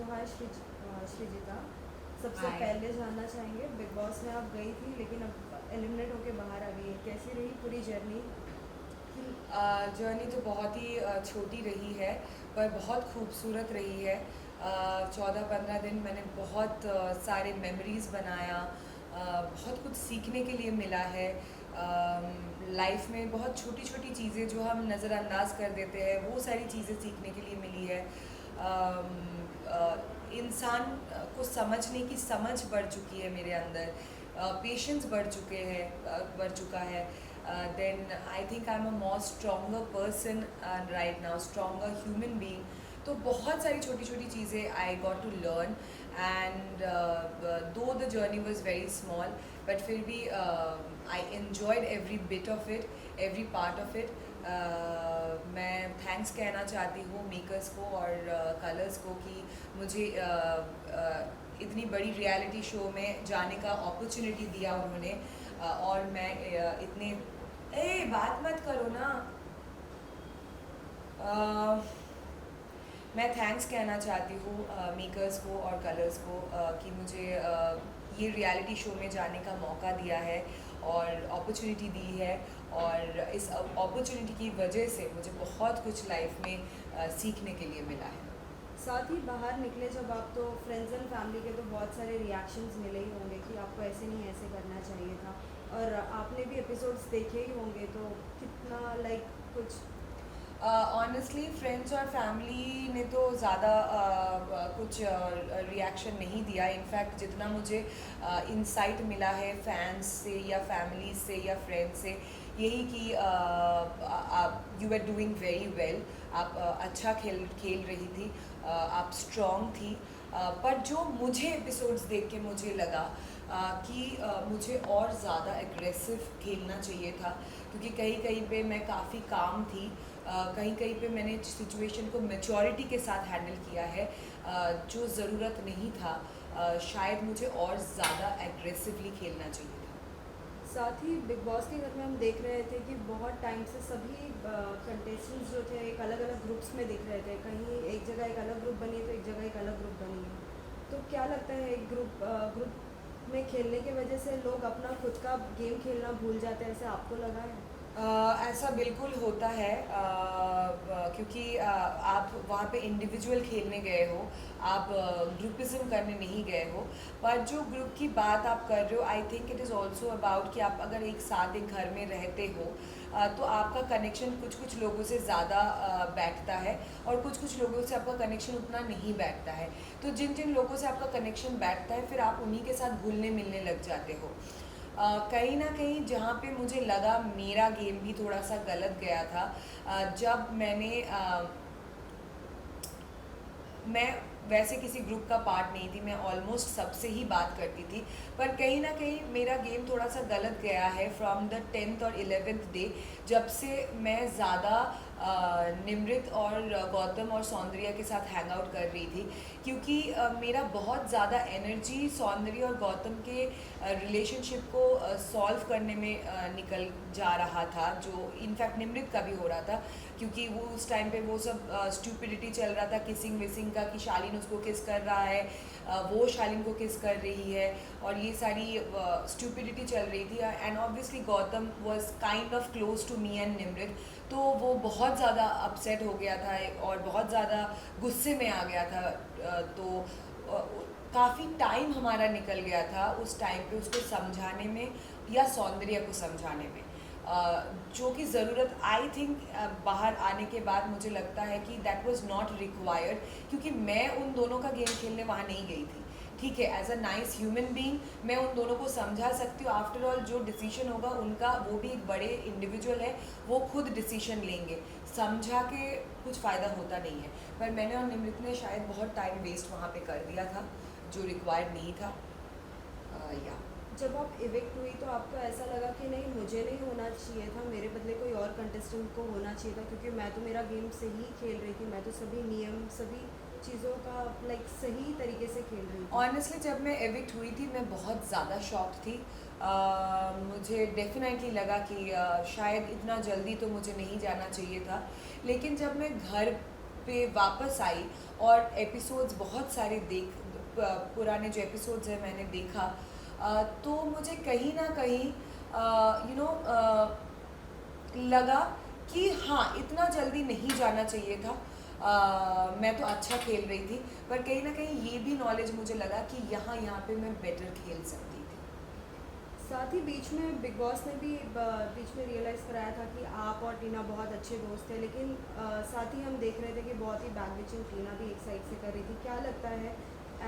तो हाय श्रीजिता। सबसे हाय। पहले जानना चाहेंगे, बिग बॉस में आप गई थी लेकिन अब एलिमिनेट होके बाहर आ गई है, कैसी रही पूरी जर्नी? जर्नी तो बहुत ही छोटी रही है, पर बहुत खूबसूरत रही है। 14-15 दिन मैंने बहुत सारे मेमोरीज़ बनाया। बहुत कुछ सीखने के लिए मिला है। लाइफ में बहुत छोटी छोटी चीज़ें जो हम नज़रअंदाज कर देते हैं, वो सारी चीज़ें सीखने के लिए मिली है। इंसान को समझने की समझ बढ़ चुकी है मेरे अंदर। पेशेंस बढ़ चुका है। Then I think I am a more stronger person right now, stronger human being. तो बहुत सारी छोटी छोटी चीज़ें I got to learn. And though the journey was very small, but फिर भी I enjoyed every bit of it, every part of it. मैं thanks कहना चाहती हूँ मेकर्स को और कलर्स को कि मुझे इतनी बड़ी रियलिटी शो में जाने का अपॉर्चुनिटी दिया उन्होंने। और मैं इतने बात मत करो ना। अ, मैं थैंक्स कहना चाहती हूँ मेकर्स को और कलर्स को कि मुझे ये रियलिटी शो में जाने का मौका दिया है और अपॉर्चुनिटी दी है। और इस अपॉर्चुनिटी की वजह से मुझे बहुत कुछ लाइफ में सीखने के लिए मिला है। साथ ही बाहर निकले जब आप, तो फ्रेंड्स एंड फैमिली के तो बहुत सारे रिएक्शंस मिले ही होंगे कि आपको ऐसे नहीं ऐसे करना चाहिए था, और आपने भी एपिसोड्स देखे ही होंगे, तो कितना लाइक कुछ? ऑनेस्टली फ्रेंड्स और फैमिली ने तो ज़्यादा कुछ रिएक्शन नहीं दिया। इनफैक्ट जितना मुझे इंसाइट मिला है फैंस से या फैमिली से या फ्रेंड्स से, यही कि you are doing very well. आप अच्छा खेल खेल रही थी। आप स्ट्रॉन्ग थी। पर जो मुझे एपिसोड्स देख के मुझे लगा कि मुझे और ज़्यादा एग्रेसिव खेलना चाहिए था, क्योंकि कहीं कहीं पे मैं काफ़ी काम थी। कहीं कहीं पे मैंने सिचुएशन को मैच्योरिटी के साथ हैंडल किया है, जो ज़रूरत नहीं था। शायद मुझे और ज़्यादा एग्रेसिवली खेलना चाहिए था। साथ ही बिग बॉस के घर में हम देख रहे थे कि बहुत टाइम से सभी कंटेस्टेंट्स जो थे एक अलग अलग ग्रुप्स में दिख रहे थे। कहीं एक जगह एक अलग ग्रुप बनी है तो एक जगह एक अलग ग्रुप बनी है। तो क्या लगता है, एक ग्रुप में खेलने की वजह से लोग अपना खुद का गेम खेलना भूल जाते हैं, ऐसे आपको लगा है? ऐसा बिल्कुल होता है। क्योंकि आप वहाँ पे इंडिविजुअल खेलने गए हो, आप ग्रुपिज्म करने नहीं गए हो। पर जो ग्रुप की बात आप कर रहे हो, I think it is also about कि आप अगर एक साथ एक घर में रहते हो, तो आपका कनेक्शन कुछ कुछ लोगों से ज़्यादा बैठता है और कुछ कुछ लोगों से आपका कनेक्शन उतना नहीं बैठता है। तो जिन जिन लोगों से आपका कनेक्शन बैठता है, फिर आप उन्हीं के साथ घुलने मिलने लग जाते हो। कहीं ना कहीं जहाँ पे मुझे लगा मेरा गेम भी थोड़ा सा गलत गया था, जब मैं वैसे किसी ग्रुप का पार्ट नहीं थी, मैं ऑलमोस्ट सबसे ही बात करती थी। पर कहीं ना कहीं मेरा गेम थोड़ा सा गलत गया है फ्रॉम द 10th और 11th डे, जब से मैं ज़्यादा निमृत और गौतम और सौंदर्या के साथ हैंग आउट कर रही थी। क्योंकि मेरा बहुत ज़्यादा एनर्जी सौंदर्य और गौतम के रिलेशनशिप को सॉल्व करने में निकल जा रहा था, जो इनफैक्ट निमृत का भी हो रहा था। क्योंकि वो उस टाइम पे वो सब स्टूपिडिटी चल रहा था, किसिंग विसिंग का, कि शालीन उसको किस कर रहा है, वो शालीन को किस कर रही है, और ये सारी स्टूपिडिटी चल रही थी। And obviously Gautam was kind of close to me and Nimrit, तो वो बहुत ज़्यादा अपसेट हो गया था और बहुत ज़्यादा गुस्से में आ गया था। तो काफ़ी टाइम हमारा निकल गया था उस टाइम पे उसको समझाने में या सौंदर्य को समझाने में, जो कि ज़रूरत आई थिंक बाहर आने के बाद मुझे लगता है कि दैट वाज नॉट रिक्वायर्ड। क्योंकि मैं उन दोनों का गेम खेलने वहाँ नहीं गई थी। ठीक है, as a nice human being मैं उन दोनों को समझा सकती हूँ। आफ्टर ऑल जो डिसीजन होगा उनका, वो भी एक बड़े इंडिविजुअल है, वो खुद डिसीजन लेंगे। समझा के कुछ फ़ायदा होता नहीं है। पर मैंने और निमृत ने शायद बहुत टाइम वेस्ट वहाँ पे कर दिया था, जो रिक्वायर्ड नहीं था। या जब आप इविक्ट हुई तो आपको ऐसा लगा कि नहीं, मुझे नहीं होना चाहिए था, मेरे बदले कोई और कंटेस्टेंट को होना चाहिए था, क्योंकि मैं तो मेरा गेम सही खेल रही थी, मैं तो सभी नियम सभी चीज़ों का लाइक सही तरीके से खेल रही थी? ऑनेस्टली जब मैं एविक्ट हुई थी, मैं बहुत ज़्यादा शॉक थी। मुझे डेफिनेटली लगा कि शायद इतना जल्दी तो मुझे नहीं जाना चाहिए था। लेकिन जब मैं घर पे वापस आई और एपिसोड्स बहुत सारे पुराने जो एपिसोड्स हैं मैंने देखा, तो मुझे कहीं ना कहीं लगा कि हाँ, इतना जल्दी नहीं जाना चाहिए था। मैं तो अच्छा खेल रही थी, पर कहीं ना कहीं ये भी नॉलेज मुझे लगा कि यहाँ पे मैं बेटर खेल सकती थी। साथ ही बीच में बिग बॉस ने भी बीच में रियलाइज़ कराया था कि आप और टीना बहुत अच्छे दोस्त थे, लेकिन साथ ही हम देख रहे थे कि बहुत ही बैक बिचिंग टीना भी एक साइड से कर रही थी। क्या लगता है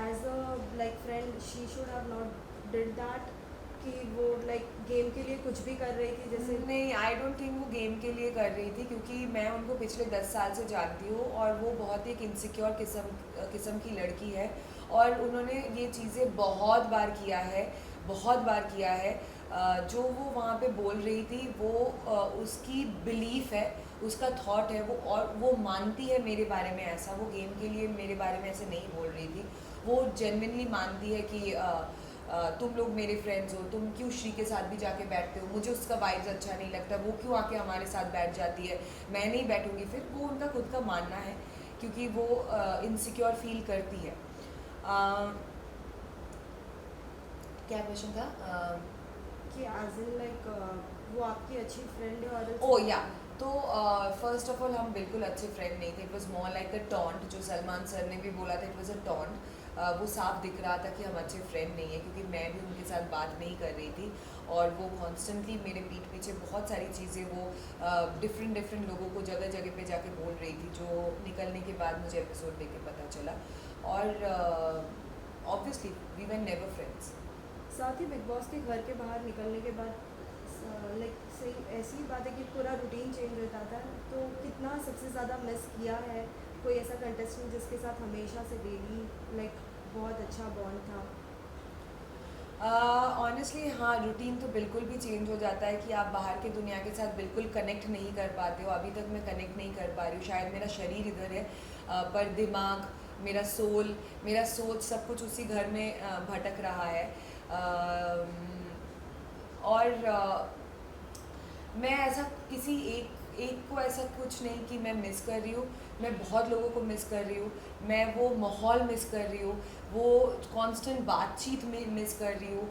as a like friend she should have not did that, कि वो लाइक गेम के लिए कुछ भी कर रही थी जैसे? नहीं, आई डोंट थिंक वो गेम के लिए कर रही थी, क्योंकि मैं उनको पिछले 10 साल से जानती हूँ और वो बहुत ही एक इनसिक्योर किस्म की लड़की है, और उन्होंने ये चीज़ें बहुत बार किया है, बहुत बार किया है। जो वो वहाँ पे बोल रही थी वो उसकी बिलीफ है, उसका थॉट है वो, और वो मानती है मेरे बारे में ऐसा, वो गेम के लिए मेरे बारे में ऐसे नहीं बोल रही थी। वो जेन्युइनली मानती है कि तुम लोग मेरे फ्रेंड्स हो, तुम क्यों श्री के साथ भी जाके बैठते हो, मुझे उसका वाइब्स अच्छा नहीं लगता, वो क्यों आके हमारे साथ बैठ जाती है, मैं नहीं बैठूंगी। फिर वो उनका खुद का मानना है, क्योंकि वो इनसिक्योर फील करती है। क्या क्वेश्चन था? कि एज इन लाइक वो आपकी अच्छी फ्रेंड है और ओ या, तो फर्स्ट ऑफ ऑल हम बिल्कुल अच्छे फ्रेंड नहीं थे, it was more like a taunt. जो सलमान सर ने भी बोला था, इट वॉज अ टॉन्ट। वो साफ दिख रहा था कि हम अच्छे फ्रेंड नहीं हैं, क्योंकि मैं भी उनके साथ बात नहीं कर रही थी, और वो कॉन्स्टेंटली मेरे पीठ पीछे बहुत सारी चीज़ें वो डिफरेंट लोगों को जगह जगह पे जाके बोल रही थी, जो निकलने के बाद मुझे एपिसोड देख के पता चला। और obviously we were never friends. साथ ही बिग बॉस के घर के बाहर निकलने के बाद लाइक सही ऐसी बात है कि पूरा रूटीन चेंज हो जाता है, तो कितना सबसे ज़्यादा मिस किया है कोई ऐसा कंटेस्टेंट जिसके साथ हमेशा से डेली लाइक बहुत अच्छा बॉन्ड था? ऑनेस्टली हाँ, रूटीन तो बिल्कुल भी चेंज हो जाता है कि आप बाहर की दुनिया के साथ बिल्कुल कनेक्ट नहीं कर पाते हो। अभी तक मैं कनेक्ट नहीं कर पा रही हूँ, शायद मेरा शरीर इधर है, पर दिमाग, मेरा सोल, मेरा सोच, सब कुछ उसी घर में भटक रहा है। और मैं ऐसा किसी एक को ऐसा कुछ नहीं कि मैं मिस कर रही हूँ, मैं बहुत लोगों को मिस कर रही हूँ, मैं वो माहौल मिस कर रही हूँ, वो कांस्टेंट बातचीत में मिस कर रही हूँ,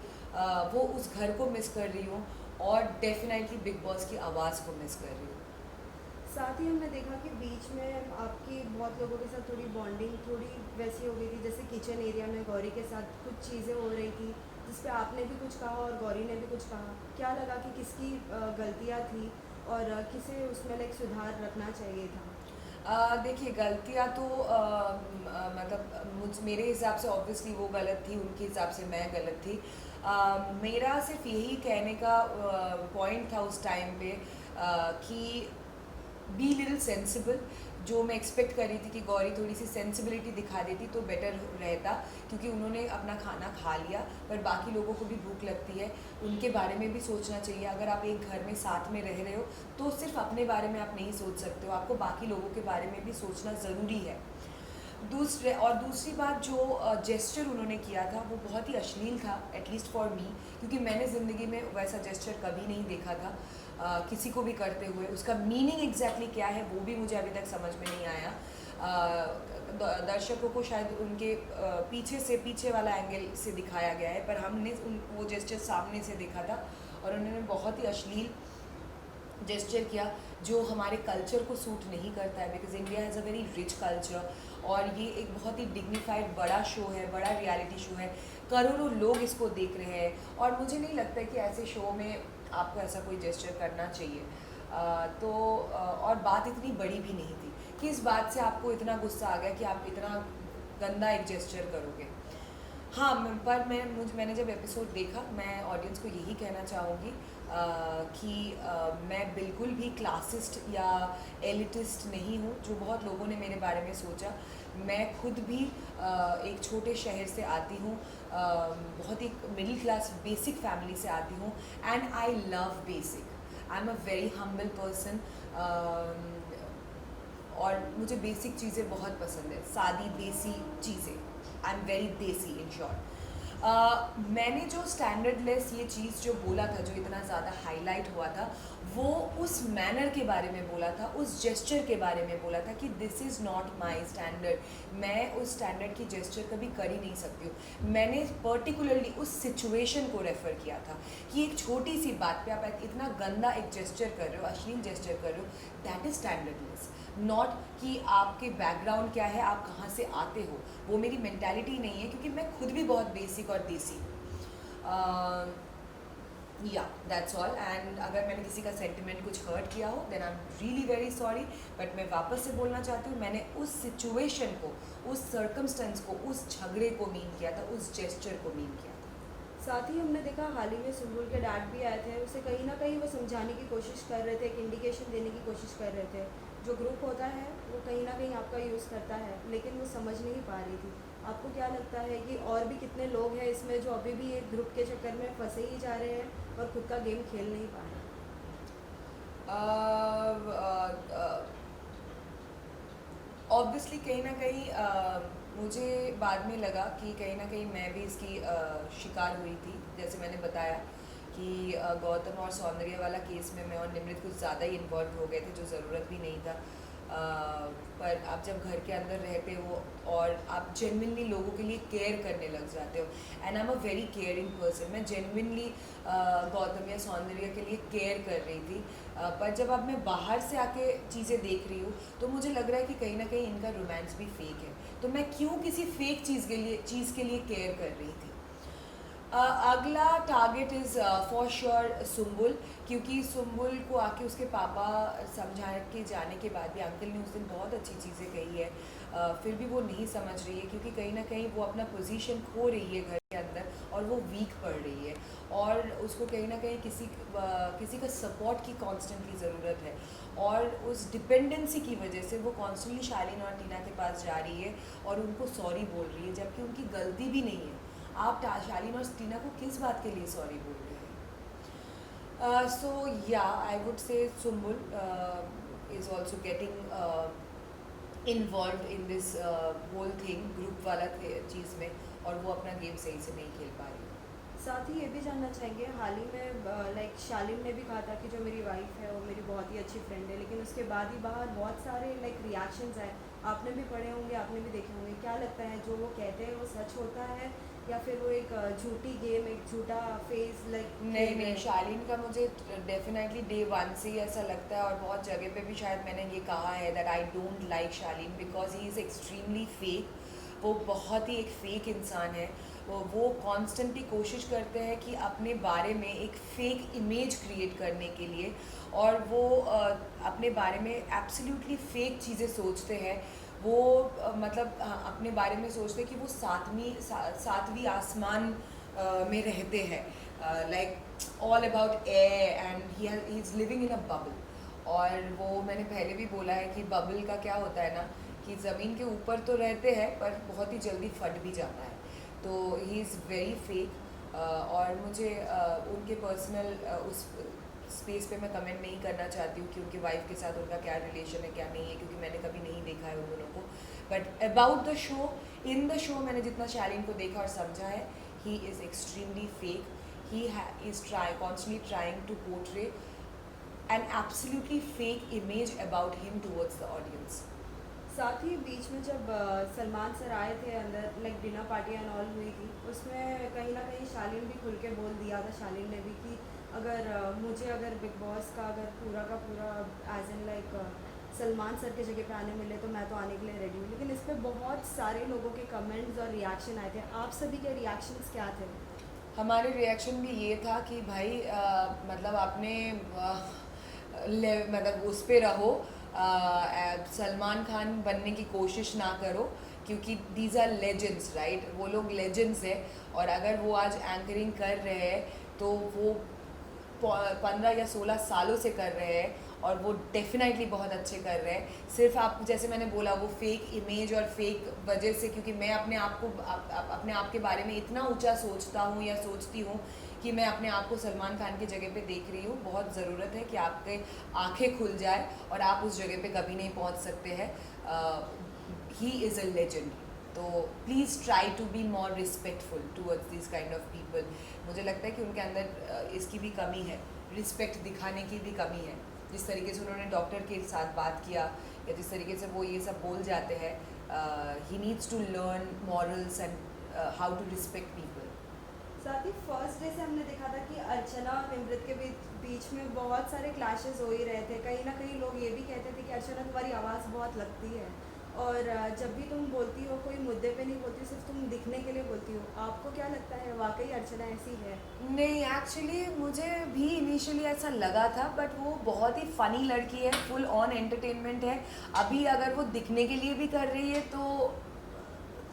वो उस घर को मिस कर रही हूँ, और डेफिनेटली बिग बॉस की आवाज़ को मिस कर रही हूँ। साथ ही हमने देखा कि बीच में आपकी बहुत लोगों के साथ थोड़ी बॉन्डिंग थोड़ी वैसी हो गई थी, जैसे किचन एरिया में गौरी के साथ कुछ चीज़ें हो रही थी जिस पे आपने भी कुछ कहा और गौरी ने भी कुछ कहा। क्या लगा कि किसकी गलतियाँ थी और किसे उसमें लाइक सुधार रखना चाहिए था? देखिए, गलतियाँ तो मतलब मेरे हिसाब से ऑब्वियसली वो गलत थी, उनके हिसाब से मैं गलत थी। मेरा सिर्फ यही कहने का पॉइंट था उस टाइम पे कि बी लिटिल सेंसिबल। जो मैं एक्सपेक्ट कर रही थी कि गौरी थोड़ी सी सेंसिबिलिटी दिखा देती तो बेटर रहता, क्योंकि उन्होंने अपना खाना खा लिया, पर बाकी लोगों को भी भूख लगती है, उनके बारे में भी सोचना चाहिए। अगर आप एक घर में साथ में रह रहे हो तो सिर्फ अपने बारे में आप नहीं सोच सकते हो, आपको बाकी लोगों के बारे में भी सोचना ज़रूरी है। दूसरी बात, जो जेस्चर उन्होंने किया था वो बहुत ही अश्लील था, एटलीस्ट फॉर मी, क्योंकि मैंने ज़िंदगी में वैसा जेस्चर कभी नहीं देखा था किसी को भी करते हुए। उसका मीनिंग एग्जैक्टली क्या है वो भी मुझे अभी तक समझ में नहीं आया। दर्शकों को शायद उनके पीछे वाला एंगल से दिखाया गया है, पर हमने वो जेस्चर सामने से देखा था, और उन्होंने बहुत ही अश्लील जेस्चर किया जो हमारे कल्चर को सूट नहीं करता है, because India has a very rich culture, और ये एक बहुत ही डिग्निफाइड बड़ा शो है, बड़ा रियलिटी शो है, करोड़ों लोग इसको देख रहे हैं, और मुझे नहीं लगता कि ऐसे शो में आपको ऐसा कोई जेस्चर करना चाहिए। और बात इतनी बड़ी भी नहीं थी कि इस बात से आपको इतना गुस्सा आ गया कि आप इतना गंदा एक जेस्चर करोगे। हाँ, पर मैंने जब एपिसोड देखा, मैं ऑडियंस को यही कहना चाहूँगी कि मैं बिल्कुल भी क्लासिस्ट या एलिटिस्ट नहीं हूँ, जो बहुत लोगों ने मेरे बारे में सोचा। मैं खुद भी एक छोटे शहर से आती हूँ, बहुत ही मिडिल क्लास बेसिक फैमिली से आती हूँ, and I love basic. I am a very humble person, और मुझे बेसिक चीज़ें बहुत पसंद है, सादी देसी चीज़ें। आई एम वेरी देसी इन शॉर्ट। मैंने जो स्टैंडर्डलेस ये चीज़ जो बोला था, जो इतना ज़्यादा हाईलाइट हुआ था, वो उस मैनर के बारे में बोला था, उस जेस्चर के बारे में बोला था कि this is not my standard. मैं उस स्टैंडर्ड की जेस्चर कभी कर ही नहीं सकती हूँ। मैंने पर्टिकुलरली उस सिचुएशन को रेफ़र किया था कि एक छोटी सी बात पे आप इतना गंदा एक जेस्चर कर रहे हो, अश्लील जेस्चर कर रहे हो, दैट इज़ स्टैंडर्डलेस। नॉट कि आपके बैकग्राउंड क्या है, आप कहाँ से आते हो, वो मेरी मेंटालिटी नहीं है, क्योंकि मैं खुद भी बहुत बेसिक और देसी। या दैट्स ऑल। एंड अगर मैंने किसी का सेंटिमेंट कुछ हर्ट किया हो, then I am really very sorry. But मैं वापस से बोलना चाहती हूँ, मैंने उस सिचुएशन को, उस सर्कमस्टेंस को, उस झगड़े को मीन किया था, उस जेस्चर को मीन किया था। साथ ही हमने देखा हाल ही में सुम्बुल के डैड भी आए थे, उसे कहीं ना कहीं वो समझाने की कोशिश कर रहे थे, एक इंडिकेशन देने की कोशिश कर रहे थे। जो ग्रुप होता है वो कहीं ना कहीं आपका यूज़ करता है, लेकिन वो समझ नहीं पा रही थी। आपको क्या लगता है कि और भी कितने लोग हैं इसमें जो अभी भी एक ग्रुप के चक्कर में फंसे ही जा रहे हैं और खुद का गेम खेल नहीं पा रहे? ऑब्वियसली कहीं ना कहीं मुझे बाद में लगा कि कहीं ना कहीं मैं भी इसकी शिकार हुई थी। जैसे मैंने बताया कि गौतम और सौंदर्य वाला केस में मैं और निमृत कुछ ज़्यादा ही इन्वॉल्व हो गए थे, जो ज़रूरत भी नहीं था। पर आप जब घर के अंदर रहते हो और आप जेन्युइनली लोगों के लिए केयर करने लग जाते हो, and I am a very caring person. मैं जेन्युइनली गौतम या सौंदर्य के लिए केयर कर रही थी। पर जब अब मैं बाहर से आके चीज़ें देख रही हूँ, तो मुझे लग रहा है कि कहीं ना कहीं इनका रोमांस भी फेक है। तो मैं क्यों किसी फेक चीज़ के लिए केयर कर रही थी। अगला target is for sure Sumbul, क्योंकि सुम्बुल को आके उसके पापा समझा के जाने के बाद भी अंकल ने उस दिन बहुत अच्छी चीज़ें कही है, फिर भी वो नहीं समझ रही है, क्योंकि कहीं ना कहीं वो अपना पोजीशन खो रही है घर के अंदर और वो वीक पड़ रही है, और उसको कहीं ना कहीं किसी का सपोर्ट की कॉन्स्टेंटली ज़रूरत है। और उस डिपेंडेंसी की वजह से वो कॉन्स्टेंटली शालीन और टीना के पास जा रही है और उनको सॉरी बोल रही है, जबकि उनकी गलती भी नहीं है। आप शालीन और टीना को किस बात के लिए सॉरी बोल रहे हैं? सो या I would say Sumbul is also getting involve in this whole thing, group वाला चीज़ में, और वो अपना गेम सही से नहीं खेल पा रही। साथ ही ये भी जानना चाहेंगे, हाल ही में लाइक शालीन ने भी कहा था कि जो मेरी वाइफ है वो मेरी बहुत ही अच्छी फ्रेंड है, लेकिन उसके बाद ही बाहर बहुत सारे लाइक रिएक्शंस आए, आपने भी पढ़े होंगे, आपने भी देखे होंगे। क्या लगता है जो वो कहते हैं वो सच होता है, या फिर वो एक झूठी गेम, एक झूठा फेस लाइक? नहीं, शालीन का मुझे डेफिनेटली डे वन से ही ऐसा लगता है, और बहुत जगह पे भी शायद मैंने ये कहा है that I don't like Shalin because he is extremely fake. वो बहुत ही एक फेक इंसान है। वो कॉन्स्टेंटली कोशिश करते हैं कि अपने बारे में एक फेक इमेज क्रिएट करने के लिए, और वो अपने बारे में एब्सोल्युटली फेक चीज़ें सोचते हैं। वो मतलब अपने बारे में सोचते हैं कि वो सातवीं आसमान में रहते हैं, like all about air, and he is living in a bubble. और वो मैंने पहले भी बोला है कि बबल का क्या होता है ना, कि ज़मीन के ऊपर तो रहते हैं पर बहुत ही जल्दी फट भी जाता है। तो ही इज़ वेरी फेक। और मुझे उनके पर्सनल उस स्पेस पे मैं कमेंट नहीं करना चाहती हूँ कि उनकी वाइफ के साथ उनका क्या रिलेशन है क्या नहीं है, क्योंकि मैंने कभी नहीं देखा है उन दोनों को। But about the show, in the show मैंने जितना शालीन को देखा और समझा है, he is extremely fake. He is constantly trying to portray an absolutely fake image about him towards the audience. साथ ही बीच में जब सलमान सर आए थे अंदर, like dinner party and all हुई थी, उसमें कहीं ना कहीं शालीन भी खुल के बोल दिया था, शालीन ने भी, कि अगर बिग बॉस का अगर पूरा का पूरा as in like Salman sir के जगह पे आने मिले तो मैं तो आने के लिए रेडी हूँ। लेकिन इस पर बहुत सारे लोगों के कमेंट्स और रिएक्शन आए थे, आप सभी के रिएक्शंस क्या थे? हमारे रिएक्शन भी ये था कि भाई मतलब आपने मतलब उस पे रहो, सलमान खान बनने की कोशिश ना करो, क्योंकि दीज आर लेजेंड्स, राइट? वो लोग लेजेंड्स हैं, और अगर वो आज एंकरिंग कर रहे हैं तो वो 15 या 16 सालों से कर रहे हैं, और वो डेफिनेटली बहुत अच्छे कर रहे हैं। सिर्फ आप, जैसे मैंने बोला, वो फेक इमेज और फेक वजह से, क्योंकि मैं अपने आप के बारे में इतना ऊंचा सोचता हूँ या सोचती हूँ कि मैं अपने आप को सलमान खान की जगह पे देख रही हूँ। बहुत ज़रूरत है कि आपके आंखें खुल जाए और आप उस जगह पे कभी नहीं पहुँच सकते हैं। He is a legend. तो please try to be more respectful towards this kind of people. मुझे लगता है कि उनके अंदर इसकी भी कमी है, रिस्पेक्ट दिखाने की भी कमी है। जिस तरीके से उन्होंने डॉक्टर के साथ बात किया या जिस तरीके से वो ये सब बोल जाते हैं, he needs to learn morals and how to respect people. साथ ही फर्स्ट डे से हमने देखा था कि अर्चना और निमृत के बीच में बहुत सारे क्लैशेस हो ही रहे थे। कहीं ना कहीं लोग ये भी कहते थे कि अर्चना तुम्हारी आवाज़ बहुत लगती है और जब भी तुम बोलती हो कोई मुद्दे पे नहीं बोलती हो, सिर्फ तुम दिखने के लिए बोलती हो। आपको क्या लगता है वाकई अर्चना ऐसी है? नहीं, एक्चुअली मुझे भी इनिशियली ऐसा लगा था, बट वो बहुत ही फ़नी लड़की है, फुल ऑन एंटरटेनमेंट है। अभी अगर वो दिखने के लिए भी कर रही है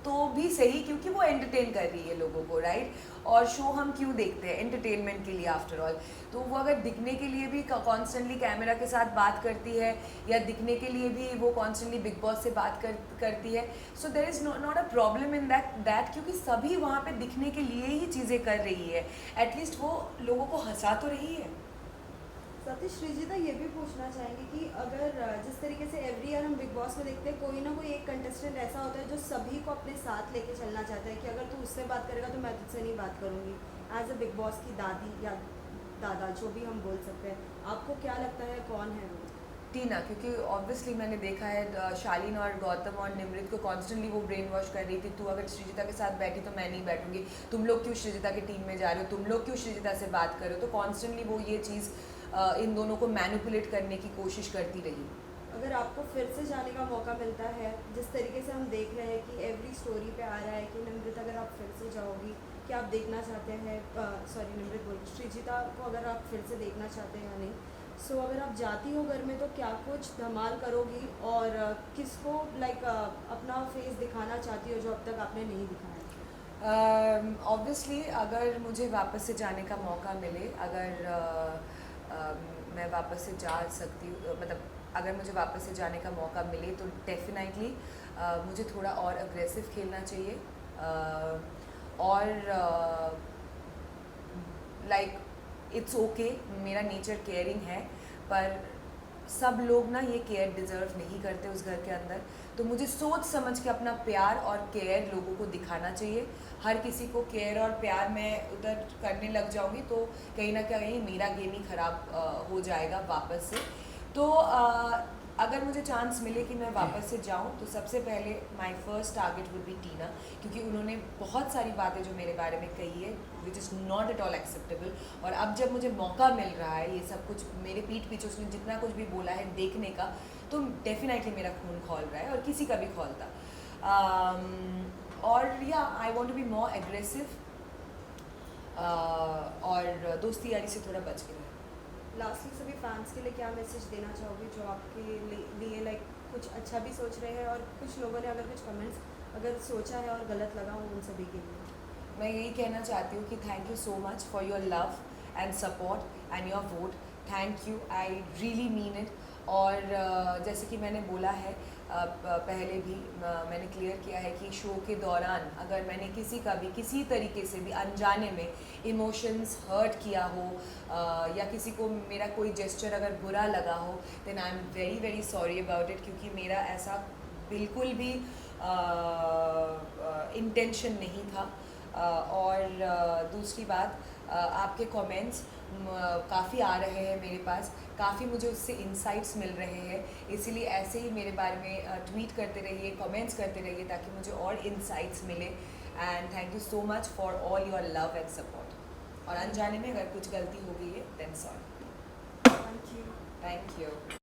तो भी सही, क्योंकि वो एंटरटेन कर रही है लोगों को, राइट। और शो हम क्यों देखते हैं? एंटरटेनमेंट के लिए आफ्टर ऑल। तो वो अगर दिखने के लिए भी कॉन्स्टेंटली कैमरा के साथ बात करती है या दिखने के लिए भी वो कॉन्स्टेंटली बिग बॉस से बात करती है, so there is not a problem in that, क्योंकि सभी वहाँ पे दिखने के लिए ही चीज़ें कर रही है। एटलीस्ट वो लोगों को हंसा तो रही है। सतीश, श्रीजिता ये भी पूछना चाहेंगे कि अगर जिस तरीके से एवरी ईयर हम बिग बॉस में देखते हैं, कोई ना कोई एक कंटेस्टेंट ऐसा होता है जो सभी को अपने साथ लेके चलना चाहता है कि अगर तू उससे बात करेगा तो मैं तुझसे नहीं बात करूँगी। एज अ बिग बॉस की दादी या दादा, जो भी हम बोल सकते हैं, आपको क्या लगता है कौन है वो? टीना, क्योंकि ऑब्वियसली मैंने देखा है शालीन और गौतम और निमृत को कॉन्स्टेंटली वो ब्रेन वॉश कर रही थी। तू अगर श्रीजिता के साथ बैठी तो मैं नहीं बैठूंगी, तुम लोग क्यों श्रीजिता की टीम में जा रहे हो, तुम लोग क्यों श्रीजिता से बात कर रहे हो। तो कॉन्स्टेंटली वो ये चीज़ इन दोनों को मैनिपुलेट करने की कोशिश करती रही। अगर आपको फिर से जाने का मौका मिलता है, जिस तरीके से हम देख रहे हैं कि एवरी स्टोरी पे आ रहा है कि निमृत अगर आप फिर से जाओगी, क्या आप देखना चाहते हैं, सॉरी निमृत बोल, श्रीजिता को अगर आप फिर से देखना चाहते हैं या नहीं, सो अगर आप जाती हो घर में तो क्या कुछ धमाल करोगी और किसको अपना फेस दिखाना चाहती हो जो अब तक आपने नहीं दिखाया? ऑब्वियसली अगर मुझे वापस से जाने का मौका मिले, अगर मैं वापस से जा सकती हूँ, मतलब अगर मुझे वापस से जाने का मौका मिले तो डेफिनेटली मुझे थोड़ा और अग्रेसिव खेलना चाहिए, और लाइक इट्स ओके, मेरा नेचर केयरिंग है, पर सब लोग ना ये केयर डिज़र्व नहीं करते उस घर के अंदर। तो मुझे सोच समझ के अपना प्यार और केयर लोगों को दिखाना चाहिए। हर किसी को केयर और प्यार मैं उधर करने लग जाऊंगी तो कहीं ना कहीं मेरा गेम ही ख़राब हो जाएगा वापस से। तो अगर मुझे चांस मिले कि मैं वापस से जाऊं तो सबसे पहले my first target would be Tina, क्योंकि उन्होंने बहुत सारी बातें जो मेरे बारे में कही है which is not at all acceptable. और अब जब मुझे मौका मिल रहा है ये सब कुछ मेरे पीठ पीछे उसने जितना कुछ भी बोला है देखने का, तो डेफिनेटली मेरा खून खौल रहा है और किसी का भी खौलता। और या I want to be more aggressive, और दोस्ती यारी से थोड़ा बच के रहे। लास्टली सभी फैंस के लिए क्या मैसेज देना चाहोगे जो आपके लिए कुछ अच्छा भी सोच रहे हैं और कुछ लोगों ने अगर कुछ कमेंट्स अगर सोचा है और गलत लगा हो उन सभी के लिए? मैं यही कहना चाहती हूँ कि thank you so much for your love and support and your vote. Thank you, I really mean it. और जैसे कि मैंने बोला है पहले भी, मैंने क्लियर किया है कि शो के दौरान अगर मैंने किसी का भी किसी तरीके से भी अनजाने में इमोशंस हर्ट किया हो, या किसी को मेरा कोई जेस्चर अगर बुरा लगा हो, then I am very very sorry about it, क्योंकि मेरा ऐसा बिल्कुल भी इंटेंशन नहीं था। और दूसरी बात, आपके कमेंट्स काफ़ी आ रहे हैं मेरे पास, काफ़ी मुझे उससे इंसाइट्स मिल रहे हैं, इसीलिए ऐसे ही मेरे बारे में ट्वीट करते रहिए, कमेंट्स करते रहिए ताकि मुझे और इंसाइट्स मिले। And thank you so much for all your love and support. और अनजाने में अगर कुछ गलती हो गई है then sorry. Thank you. Thank you.